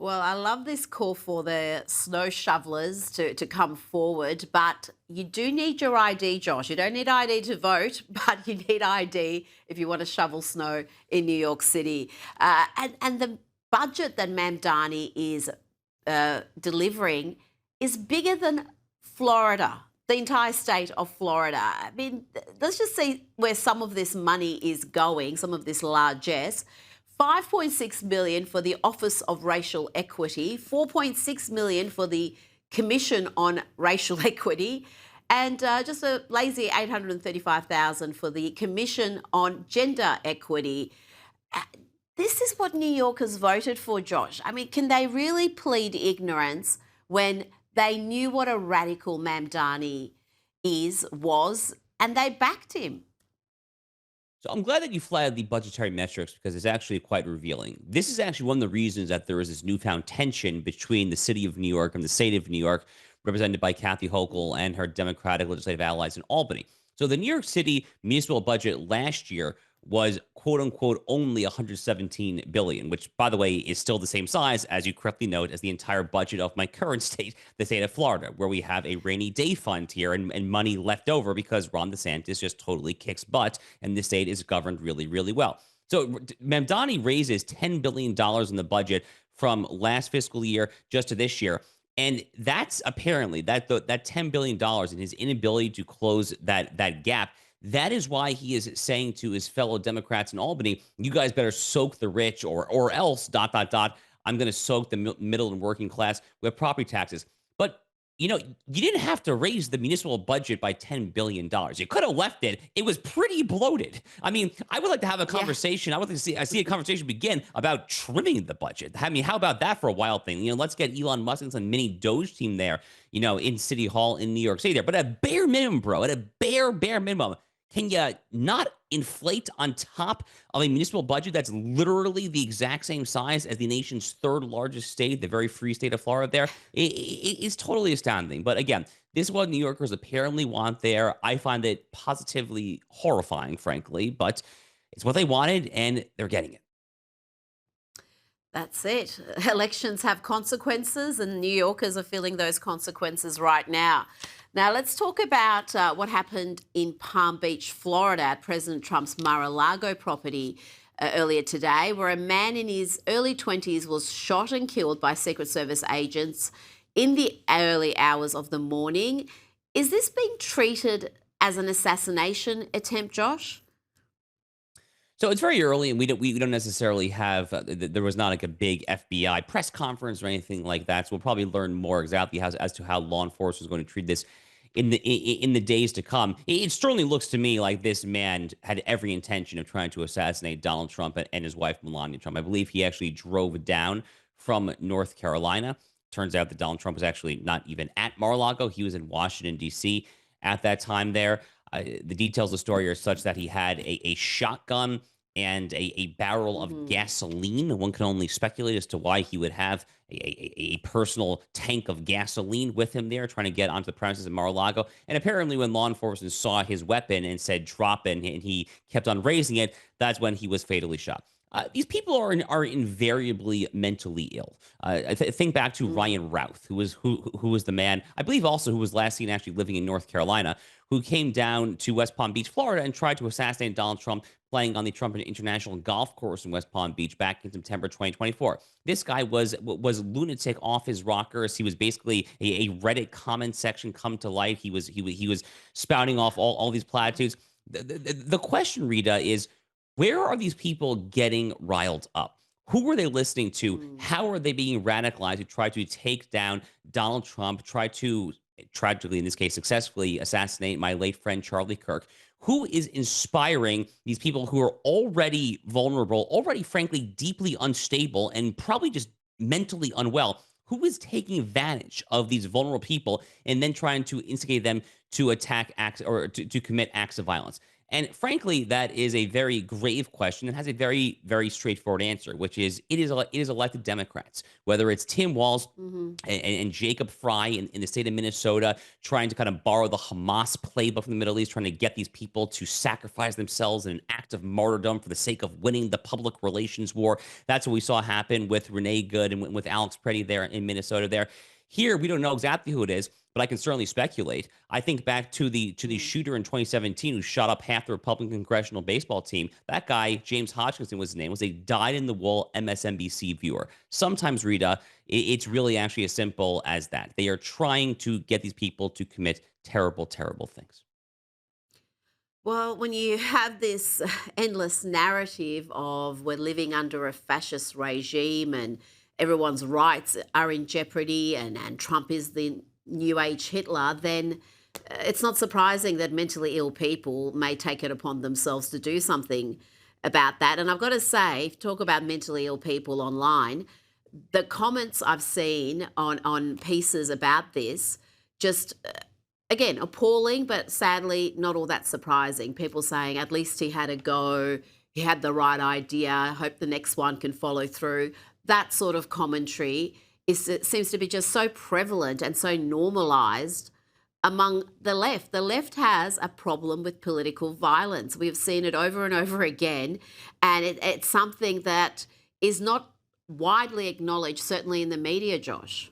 Well, I love this call for the snow shovelers to come forward, but you do need your ID, Josh. You don't need ID to vote, but you need ID if you want to shovel snow in New York City. And the budget that Mamdani is delivering is bigger than Florida, the entire state of Florida. I mean, let's just see where some of this money is going, some of this largesse. 5.6 million for the Office of Racial Equity, 4.6 million for the Commission on Racial Equity, and just a lazy 835,000 for the Commission on Gender Equity. Uh, This is what New Yorkers voted for, Josh. I mean, can they really plead ignorance when they knew what a radical Mamdani was, and they backed him? So I'm glad that you flagged the budgetary metrics because it's actually quite revealing. This is actually one of the reasons that there is this newfound tension between the city of New York and the state of New York, represented by Kathy Hochul and her Democratic legislative allies in Albany. So the New York City municipal budget last year was quote unquote only 117 billion, which by the way is still the same size as you correctly note as the entire budget of my current state, the state of Florida, where we have a rainy day fund here and money left over because Ron DeSantis just totally kicks butt and the state is governed really, really well. So Mamdani raises $10 billion in the budget from last fiscal year just to this year. And that's apparently that $10 billion and his inability to close that gap. That is why he is saying to his fellow Democrats in Albany, you guys better soak the rich or else I'm going to soak the middle and working class with property taxes. But you didn't have to raise the municipal budget by $10 billion. You could have left it. It was pretty bloated. I mean, I would like to have a Yeah. conversation. I would like to see I see a conversation begin about trimming the budget. I mean, how about that for a wild thing? Let's get Elon Musk and some mini Doge team there, in City Hall in New York City there. But at a bare minimum, bro, at a bare minimum, can you not inflate on top of a municipal budget that's literally the exact same size as the nation's third largest state, the very free state of Florida there? It's totally astounding. But again, this is what New Yorkers apparently want there. I find it positively horrifying, frankly, but it's what they wanted and they're getting it. That's it. Elections have consequences, and New Yorkers are feeling those consequences right now. Now, let's talk about what happened in Palm Beach, Florida, at President Trump's Mar a Lago property earlier today, where a man in his early 20s was shot and killed by Secret Service agents in the early hours of the morning. Is this being treated as an assassination attempt, Josh? So it's very early, and we don't necessarily have. There was not like a big FBI press conference or anything like that. So we'll probably learn more exactly as to how law enforcement is going to treat this in the days to come. It certainly looks to me like this man had every intention of trying to assassinate Donald Trump and his wife Melania Trump. I believe he actually drove down from North Carolina. Turns out that Donald Trump was actually not even at Mar-a-Lago. He was in Washington D.C. at that time there. The details of the story are such that he had a shotgun and a barrel of Mhm. gasoline. One can only speculate as to why he would have a personal tank of gasoline with him there, trying to get onto the premises of Mar-a-Lago. And apparently, when law enforcement saw his weapon and said drop it, and he kept on raising it, that's when he was fatally shot. These people are invariably mentally ill. Think back to Mm. Ryan Routh, who was the man I believe also who was last seen actually living in North Carolina, who came down to West Palm Beach, Florida, and tried to assassinate Donald Trump playing on the Trump International Golf Course in West Palm Beach back in September 2024. This guy was lunatic off his rockers. He was basically a Reddit comment section come to light. He was spouting off all these platitudes. The question, Rita, is where are these people getting riled up? Who are they listening to? Mm. How are they being radicalized to try to take down Donald Trump, try to tragically, in this case, successfully assassinate my late friend Charlie Kirk? Who is inspiring these people who are already vulnerable, already, frankly, deeply unstable, and probably just mentally unwell? Who is taking advantage of these vulnerable people and then trying to instigate them to attack acts or to commit acts of violence? And frankly, that is a very grave question and has a very, very straightforward answer, which is it is elected Democrats, whether it's Tim Walz Hmm. and Jacob Fry in the state of Minnesota, trying to kind of borrow the Hamas playbook from the Middle East, trying to get these people to sacrifice themselves in an act of martyrdom for the sake of winning the public relations war. That's what we saw happen with Renee Good and with Alex Preddy there in Minnesota there. Here, we don't know exactly who it is, but I can certainly speculate. I think back to the shooter in 2017 who shot up half the Republican congressional baseball team. That guy, James Hodgkinson was his name, was a dyed-in-the-wool MSNBC viewer. Sometimes, Rita, it's really actually as simple as that. They are trying to get these people to commit terrible, terrible things. Well, when you have this endless narrative of we're living under a fascist regime and everyone's rights are in jeopardy and Trump is the new age Hitler, then it's not surprising that mentally ill people may take it upon themselves to do something about that. And I've got to say, talk about mentally ill people online, the comments I've seen on pieces about this just again, appalling, but sadly not all that surprising. People saying at least he had a go, he had the right idea. I hope the next one can follow through. That sort of commentary is it seems to be just so prevalent and so normalized among the left. The left has a problem with political violence. We've seen it over and over again, and it's something that is not widely acknowledged, certainly in the media, Josh.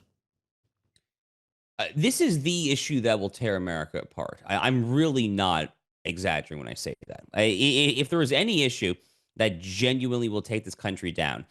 This is the issue that will tear America apart. I'm really not exaggerating when I say that. If there is any issue that genuinely will take this country down,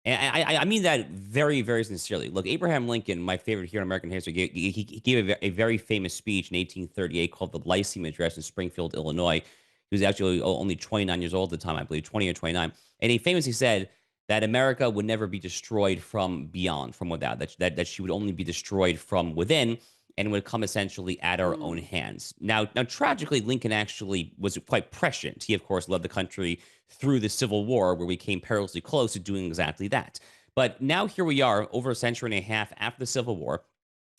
and I mean that very, very sincerely. Look, Abraham Lincoln, my favorite hero in American history, he gave a very famous speech in 1838 called the Lyceum Address in Springfield, Illinois. He was actually only 29 years old at the time, I believe, 20 or 29. And he famously said that America would never be destroyed from beyond, from without, that she would only be destroyed from within and would come essentially at our own Mm. hands. Now, tragically, Lincoln actually was quite prescient. He, of course, led the country through the Civil War, where we came perilously close to doing exactly that. But now here we are, over a century and a half after the Civil War,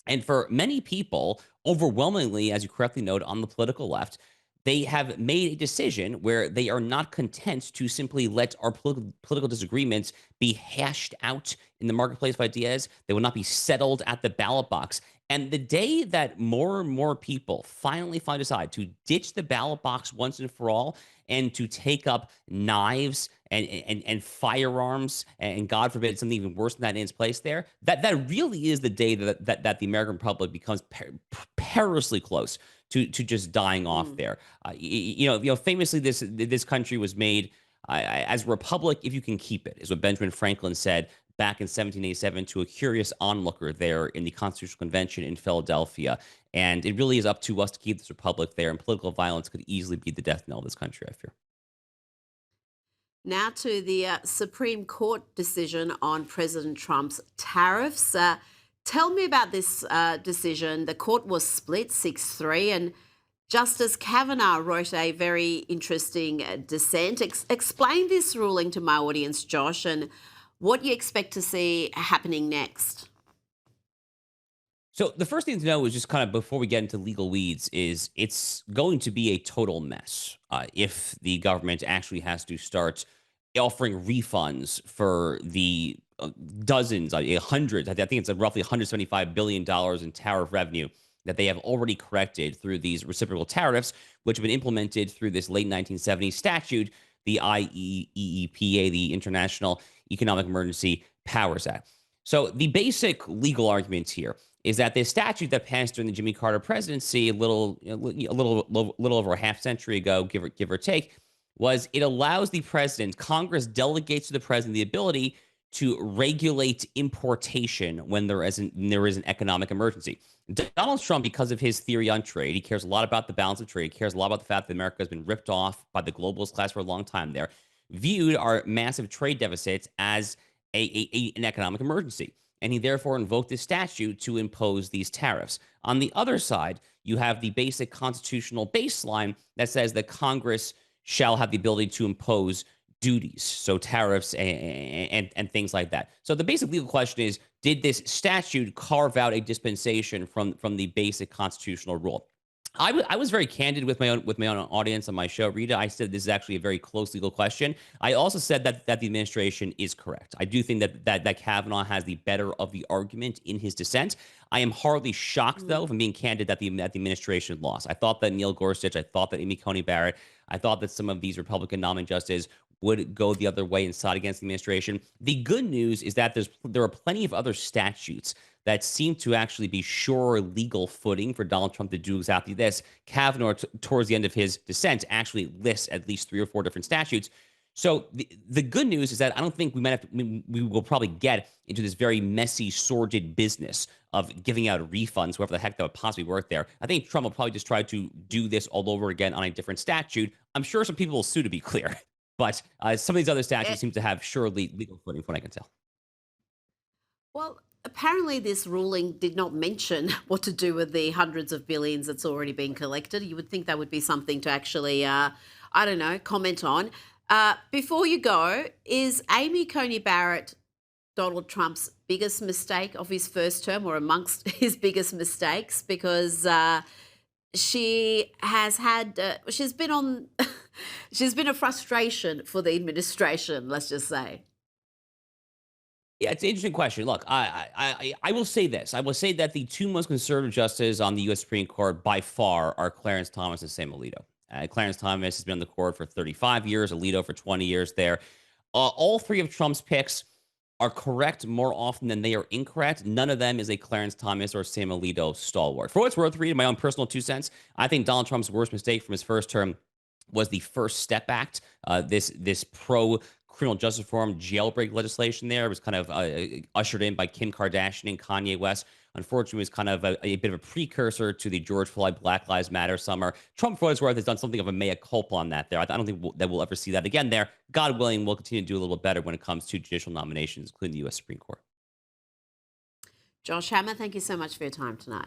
and for many people, overwhelmingly, as you correctly note, on the political left, they have made a decision where they are not content to simply let our political disagreements be hashed out in the marketplace of ideas. They will not be settled at the ballot box. And the day that more and more people finally decide to ditch the ballot box once and for all and to take up knives and firearms and God forbid something even worse than that in its place there, that really is the day that the American Republic becomes perilously close to just dying off Mm. there. Famously, this country was made as a republic if you can keep it, is what Benjamin Franklin said back in 1787 to a curious onlooker there in the Constitutional Convention in Philadelphia. And it really is up to us to keep this republic there. And political violence could easily be the death knell of this country, I fear. Now to the Supreme Court decision on President Trump's tariffs. Tell me about this decision. The court was split 6-3, and Justice Kavanaugh wrote a very interesting dissent. Explain this ruling to my audience, Josh, and what you expect to see happening next. So the first thing to know is just kind of before we get into legal weeds is it's going to be a total mess if the government actually has to start offering refunds for the dozens, hundreds. I think it's roughly $175 billion in tariff revenue that they have already corrected through these reciprocal tariffs, which have been implemented through this late 1970s statute, the IEEPA, the International Economic Emergency Powers Act. So the basic legal argument here is that this statute that passed during the Jimmy Carter presidency, a little over a half century ago, give or take, was it allows the president, Congress delegates to the president the ability to regulate importation when there is an economic emergency. Donald Trump, because of his theory on trade, he cares a lot about the balance of trade, he cares a lot about the fact that America has been ripped off by the globalist class for a long time there, viewed our massive trade deficits as an economic emergency. And he therefore invoked this statute to impose these tariffs. On the other side, you have the basic constitutional baseline that says that Congress shall have the ability to impose duties, so tariffs and things like that. So the basic legal question is, did this statute carve out a dispensation from the basic constitutional rule? I was very candid with my own audience on my show, Rita. I said this is actually a very close legal question. I also said that the administration is correct. I do think that Kavanaugh has the better of the argument in his dissent. I am hardly shocked, though, if I'm being candid, that the administration lost. I thought that Neil Gorsuch, I thought that Amy Coney Barrett, I thought that some of these Republican nominee justices would go the other way and side against the administration. The good news is that there are plenty of other statutes that seem to actually be sure legal footing for Donald Trump to do exactly this. Kavanaugh, towards the end of his dissent, actually lists at least 3 or 4 different statutes. So the good news is that I don't think we will probably get into this very messy, sordid business of giving out refunds, whoever the heck that would possibly work there. I think Trump will probably just try to do this all over again on a different statute. I'm sure some people will sue, to be clear, but some of these other statutes seem to have surely legal footing, from what I can tell. Well, apparently, this ruling did not mention what to do with the hundreds of billions that's already been collected. You would think that would be something to actually, I don't know, comment on. Before you go, is Amy Coney Barrett Donald Trump's biggest mistake of his first term, or amongst his biggest mistakes? Because she has had, she's been on, she's been a frustration for the administration, let's just say. Yeah, it's an interesting question. Look, I will say this. I will say that the two most conservative justices on the U.S. Supreme Court by far are Clarence Thomas and Sam Alito. Clarence Thomas has been on the court for 35 years, Alito for 20 years there. All three of Trump's picks are correct more often than they are incorrect. None of them is a Clarence Thomas or Sam Alito stalwart. For what it's worth, reading my own personal 2 cents, I think Donald Trump's worst mistake from his first term was the First Step Act. This pro criminal justice reform jailbreak legislation there was kind of ushered in by Kim Kardashian and Kanye West. Unfortunately, it was kind of a bit of a precursor to the George Floyd Black Lives Matter summer. Trump, for what it's worth, has done something of a mea culpa on that there. I don't think that we'll ever see that again there. God willing, we'll continue to do a little better when it comes to judicial nominations, including the U.S. Supreme Court. Josh Hammer, thank you so much for your time tonight.